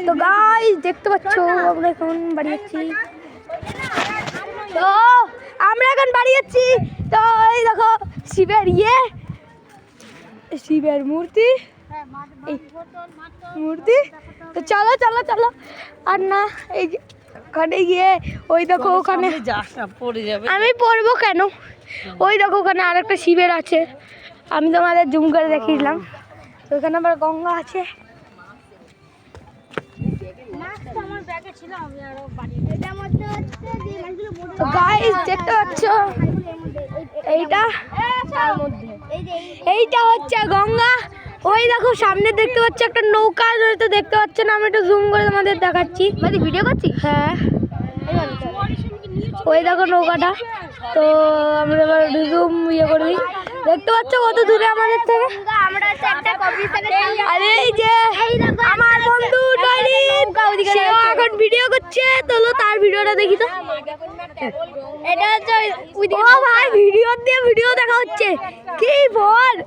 তো গাইস দেখতে পাচ্ছ আমরা এখন বাড়ি যাচ্ছি। তো আমরা এখন বাড়ি যাচ্ছি। তো এই দেখো শিবের মূর্তি তো চলো চলো চলো। আর না এই ওখানে গিয়ে ওই দেখো ওখানে আমি পড়বো কেন, ওই দেখো ওখানে আর একটা শিবের আছে, আমি তোমাদের জুম করে দেখিয়েছিলাম। তো ওখানে আবার গঙ্গা আছে। গাইস দেখতে পাচ্ছ এইটা হচ্ছে গঙ্গা। ওই দেখো সামনে দেখতে পাচ্ছ একটা নৌকা, তো দেখতে পাচ্ছ না, আমি একটু জুম করে তোমাদের দেখাচ্ছি। ভিডিও করছি, হ্যাঁ ওই দেখো নৌকাটা। তো আমরা এবার জুম করে দিই, দেখতে পাচ্ছ কত দূরে আমাদের থেকে। আরে এই যে আমার বন্ধু সেও এখন ভিডিও করছে, তোলো তার ভিডিওটা দেখি। তো এটা হচ্ছে ও ভাই ভিডিও দেখা হচ্ছে কি বল।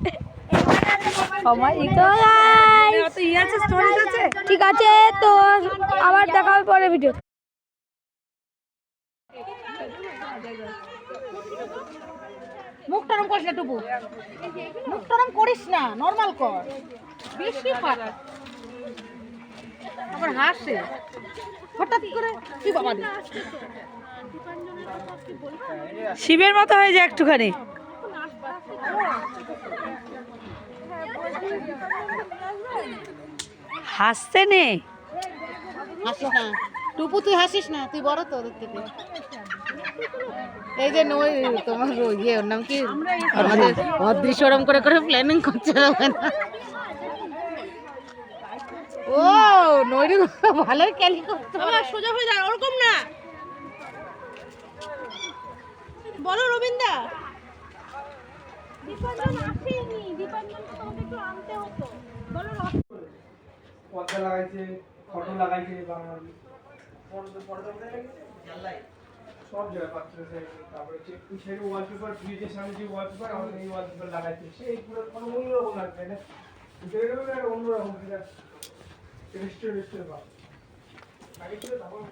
ঠিক আছে, তো আবার দেখা হবে পরে ভিডিও। মুখ টারম করিস না টুকু, মুখ টারম করিস না, নর্মাল কর, বেশি ফাটা আবার হাসে হঠাৎ করে। কি বাবা শিবের মতো হয়ে যায় একটুখানি। হাসতে নে, হাসিস না টুপু, তুই হাসিস না, তুই বড় তো ওদের থেকে। এই যে নই তোমার ইয়ে, ওর নাম কি, আমাদের অদৃশ্য ওরম করে করে প্ল্যানিং করছে না। ও নইরি ভালোই ক্যালি করতে, সোজা হয়ে যায়, ওরকম না বলো রবীন্দা। দীপাঞ্জন আসেনি, দীপাঞ্জন তোমাকে একটু আনতে হতো, বলো পর্দা লাগাইছে, ফটো লাগাইছে, বাঙালি পর্দা সব জায়গায় পাচ্ছে। তারপরে ওই সাইডে ওয়ালপেপার, ফ্রিজের সামনে যে ওয়ালপেপার, আমাদের এই ওয়ালপেপার লাগাইছে, সেই পুরো কোনো অন্যরকম লাগবে না, অন্যরকম রেস্টুরেন্ট বা আগে ছিল তখন।